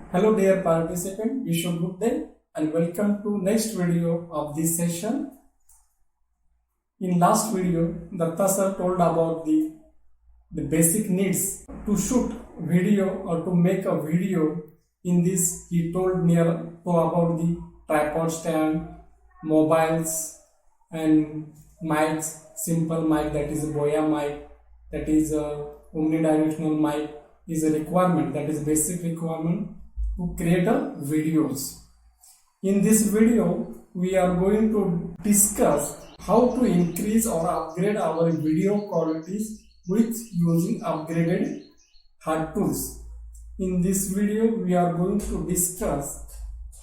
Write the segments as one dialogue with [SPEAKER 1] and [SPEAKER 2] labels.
[SPEAKER 1] Hello dear participant, wish you good day and welcome to next video of this session. In last video, Datta sir told about the basic needs to shoot video or to make a video. In this, he told about the tripod stand, mobiles and mics, simple mic that is a Boya mic, that is a omnidirectional mic is a requirement, that is basic requirement to create a videos. In this video, we are going to discuss how to increase or upgrade our video qualities with using upgraded hard tools. In this video, we are going to discuss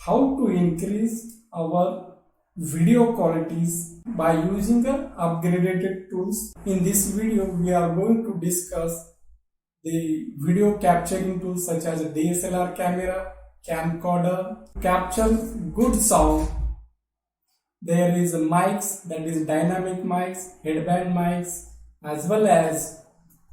[SPEAKER 1] how to increase our video qualities by using the upgraded tools. In this video, we are going to discuss the video capturing tools such as a DSLR camera, camcorder, capture good sound. There is mics, that is dynamic mics, headband mics, as well as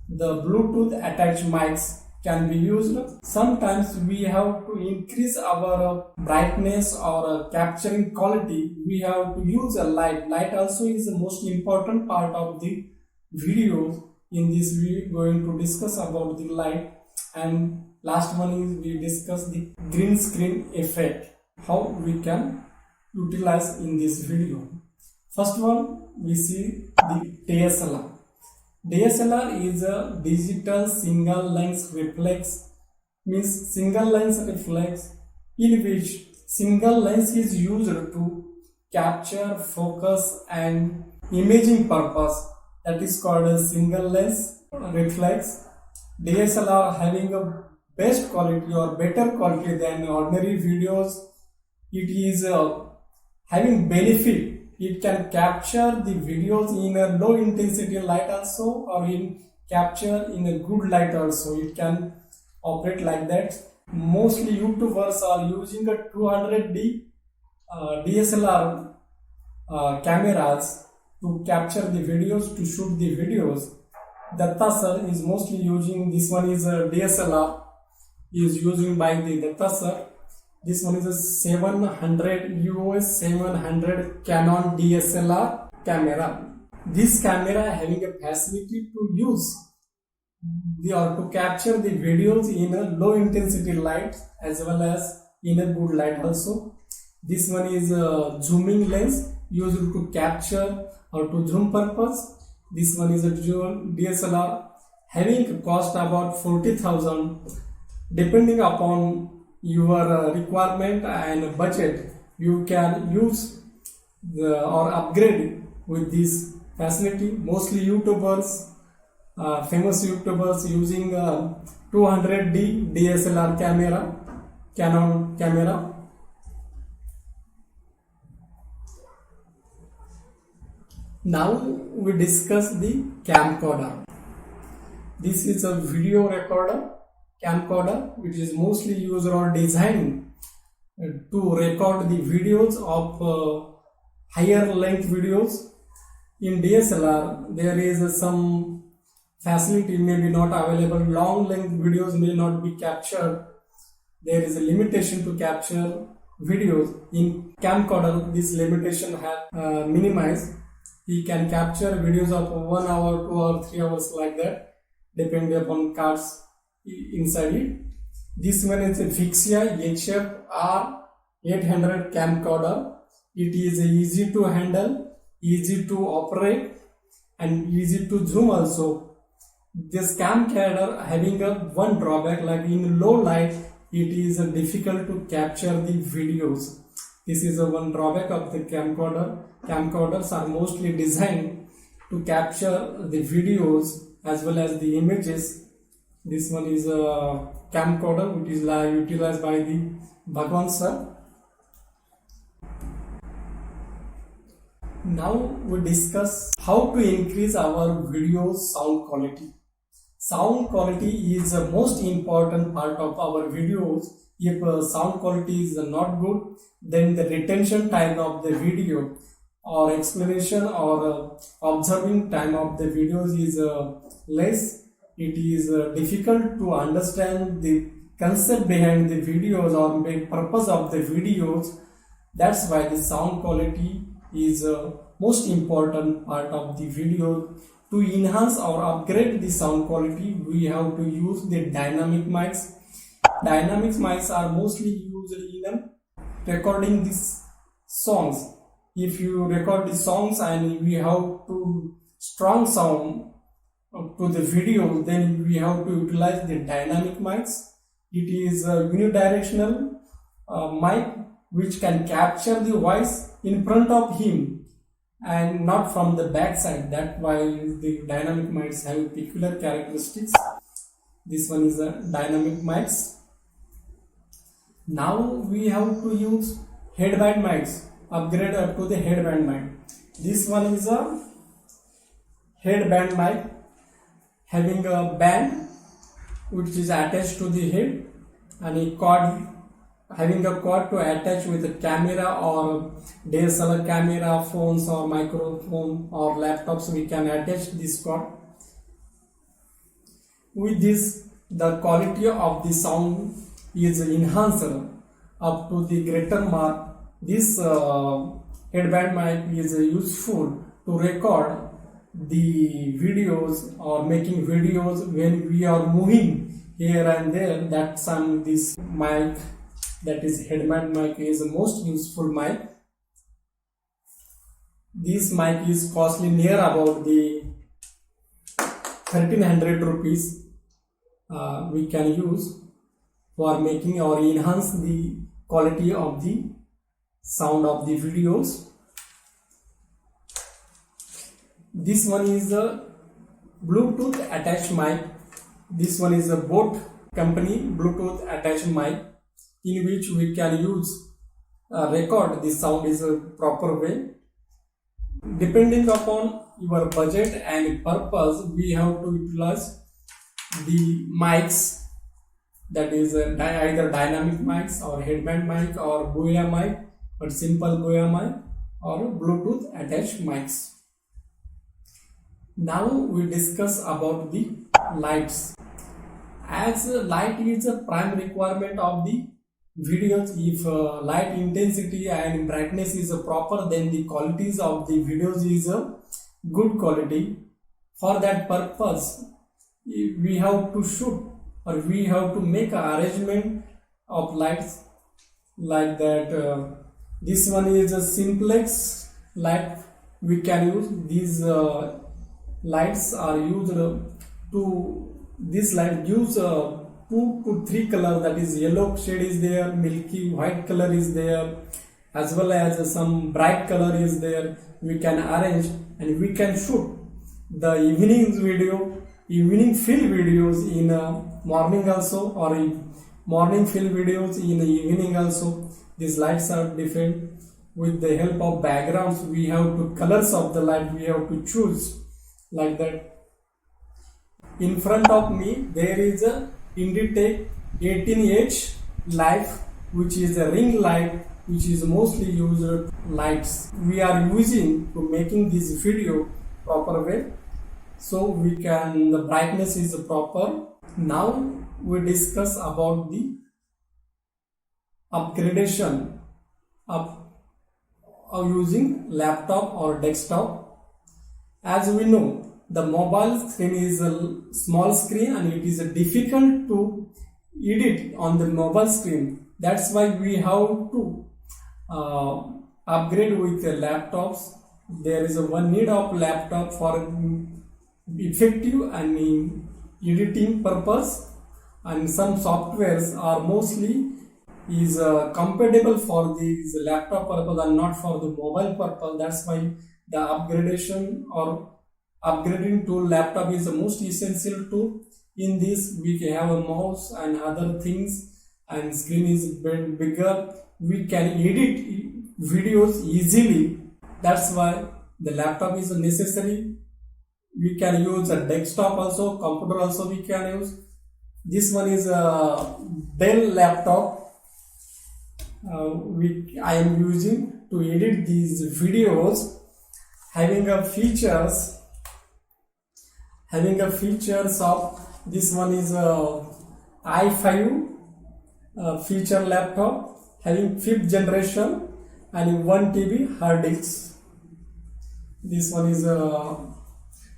[SPEAKER 1] the Bluetooth attached mics can be used. Sometimes we have to increase our brightness or capturing quality. We have to use a light. Light also is the most important part of the video. In this we are going to discuss about the light, and last one is we discuss the green screen effect, how we can utilize in this video. First one, we see the DSLR. DSLR is a digital single lens reflex, means single lens reflex, in which single lens is used to capture, focus and imaging purpose. That is called a single lens reflex. DSLR having a best quality or better quality than ordinary videos. It is having benefit. It can capture the videos in a low intensity light also, or in capture in a good light also. It can operate like that. Mostly YouTubers are using a 200D DSLR cameras to capture the videos, to shoot the videos. Datta sir is mostly using, this one is a DSLR, is using by the Datta sir. This one is a 700 US 700 Canon DSLR camera. This camera having a facility to use or to capture the videos in a low intensity light as well as in a good light also. This one is a zooming lens used to capture or to zoom purpose. This one is a DSLR having a cost about 40,000. Depending upon your requirement and budget, you can use or upgrade with this facility. Mostly YouTubers, famous YouTubers using 200D DSLR camera, Canon camera. Now we discuss the camcorder. This is a video recorder, camcorder, which is mostly used or designed to record the videos of higher length videos. In DSLR, there is some facility may be not available. Long length videos may not be captured. There is a limitation to capture videos. In camcorder, this limitation has minimized. He can capture videos of 1 hour, 2 hours, 3 hours like that, depending upon cards inside it. This one is a Vixia HF R800 camcorder. It is easy to handle, easy to operate and easy to zoom also. This camcorder having a one drawback, like in low light it is difficult to capture the videos. This is a one drawback of the camcorder. Camcorders are mostly designed to capture the videos as well as the images. This one is a camcorder which is utilized by the Bhagwan sir. Now we discuss how to increase our video sound quality. Sound quality is the most important part of our videos. If sound quality is not good, then the retention time of the video or explanation or observing time of the videos is less. It is difficult to understand the concept behind the videos or the purpose of the videos. That's why the sound quality is a most important part of the video. To enhance or upgrade the sound quality, we have to use the dynamic mics. Dynamic mics are mostly used in recording these songs. If you record the songs and we have to strong sound to the video, then we have to utilize the dynamic mics. It is a unidirectional mic which can capture the voice in front of him and not from the back side. That's why the dynamic mics have peculiar characteristics. This one is a dynamic mics. Now we have to use headband mics, upgrade up to the headband mic. This one is a headband mic having a band which is attached to the head and a cord, having a cord to attach with a camera or DSLR camera, phones or microphone or laptops. We can attach this cord. With this, the quality of the sound is enhanced up to the greater mark. This headband mic is useful to record the videos or making videos when we are moving here and there. That time this mic, that is headband mic, is the most useful mic. This mic is costly near about the 1300 rupees. We can use for making or enhance the quality of the sound of the videos. This one is a Bluetooth attached mic. This one is a Boat company Bluetooth attached mic, in which we can use record the sound is a proper way. Depending upon your budget and purpose, we have to utilize the mics, that is either dynamic mics or headband mic or Boya mic, but simple Boya mic or Bluetooth attached mics. Now we discuss about the lights. As light is a prime requirement of the videos, if light intensity and brightness is proper, then the qualities of the videos is a good quality. For that purpose, we have to shoot or we have to make an arrangement of lights like that. This one is a simplex light. We can use these lights are used to, this light gives 2 to 3 color, that is yellow shade is there, milky white color is there, as well as some bright color is there. We can arrange and we can shoot the evening fill videos in morning also, or in morning fill videos in the evening also. These lights are different. With the help of backgrounds, we have to colors of the light we have to choose like that. In front of me there is a Inditech 18H Life, which is a ring light, which is mostly used lights we are using to making this video proper way, so we can, the brightness is proper. Now we discuss about the upgradation of using laptop or desktop. As we know, the mobile screen is a small screen and it is difficult to edit on the mobile screen. That's why we have to upgrade with the laptops. There is one need of laptop for effective and editing purpose, and some softwares are mostly is compatible for this laptop purpose and not for the mobile purpose. That's why the upgradation or upgrading to laptop is the most essential tool. In this we can have a mouse and other things, and screen is bigger. We can edit videos easily. That's why the laptop is necessary. We can use a desktop also, computer also we can use. This one is a Dell laptop I am using to edit these videos, having a features of, this one is i5 feature laptop having 5th generation and 1 TB hard disk. This one is a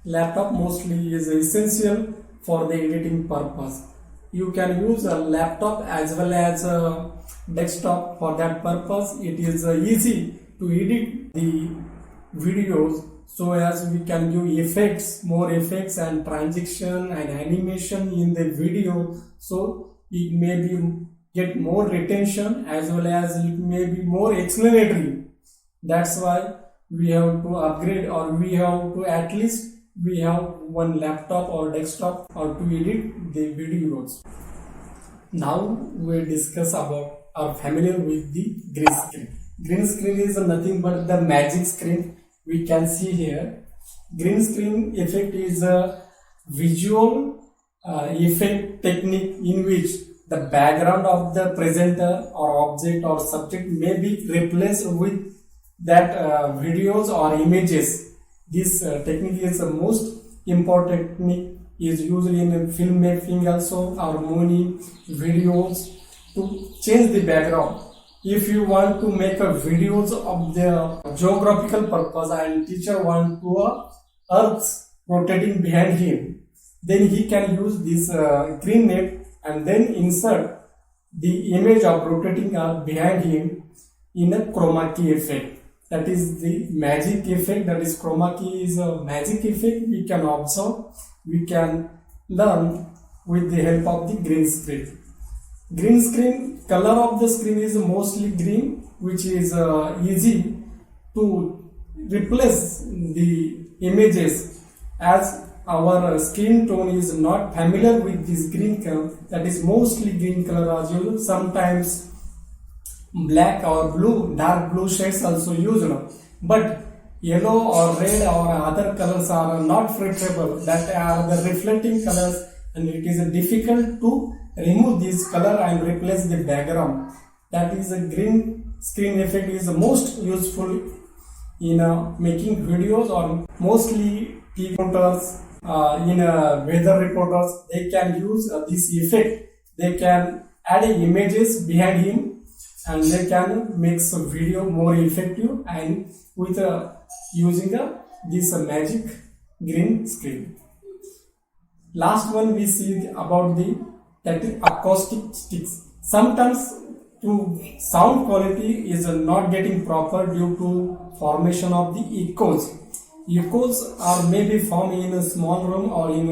[SPEAKER 1] laptop, mostly is essential for the editing purpose. You can use a laptop as well as a desktop for that purpose. It is easy to edit the videos so as we can give effects, more effects and transition and animation in the video, so it may be get more retention as well as it may be more explanatory. That's why we have to upgrade, or we have to at least we have one laptop or desktop or to edit the videos. Now we discuss about our familiar with the green screen. Green screen is nothing but the magic screen we can see here. Green screen effect is a visual effect technique in which the background of the presenter or object or subject may be replaced with that videos or images. This technique is the most important technique, is usually in filmmaking also, or movie videos, to change the background. If you want to make a videos of the geographical purpose and teacher want to earth rotating behind him, then he can use this green net and then insert the image of rotating earth behind him in a chroma key effect. That is the magic effect. That is, chroma key is a magic effect we can observe, we can learn with the help of the green screen. Green screen, color of the screen is mostly green, which is easy to replace the images, as our skin tone is not familiar with this green color. That is mostly green color as usual. Sometimes black or blue, dark blue shades also used, but yellow or red or other colors are not preferable. That are the reflecting colors, and it is difficult to remove this color and replace the background. That is, a green screen effect is the most useful in making videos, or mostly TV reporters, in weather reporters, they can use this effect. They can add images behind him and they can make some video more effective and with using this magic green screen. Last one we see about that is acoustic sticks. Sometimes sound quality is not getting proper due to formation of the echoes. Echoes are maybe formed in a small room or in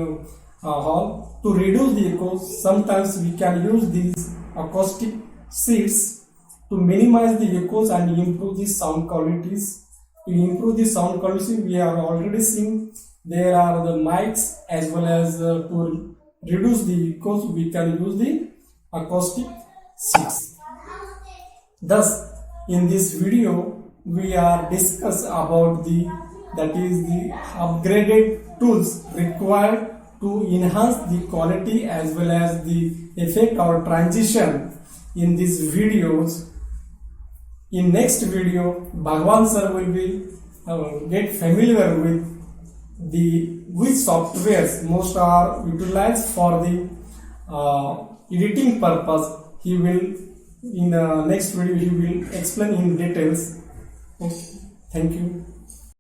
[SPEAKER 1] a hall. To reduce the echoes, sometimes we can use these acoustic sheets to minimize the echoes and improve the sound qualities. To improve the sound quality, we are already seeing there are the mics, as well as to reduce the echoes we can use the acoustic sheets. Thus, in this video we are discuss about the upgraded tools required to enhance the quality as well as the effect or transition in these videos. In next video, Bhagwan sir will be get familiar with which softwares most are utilized for the editing purpose. He will, in the next video, he will explain in details. Okay. Thank you.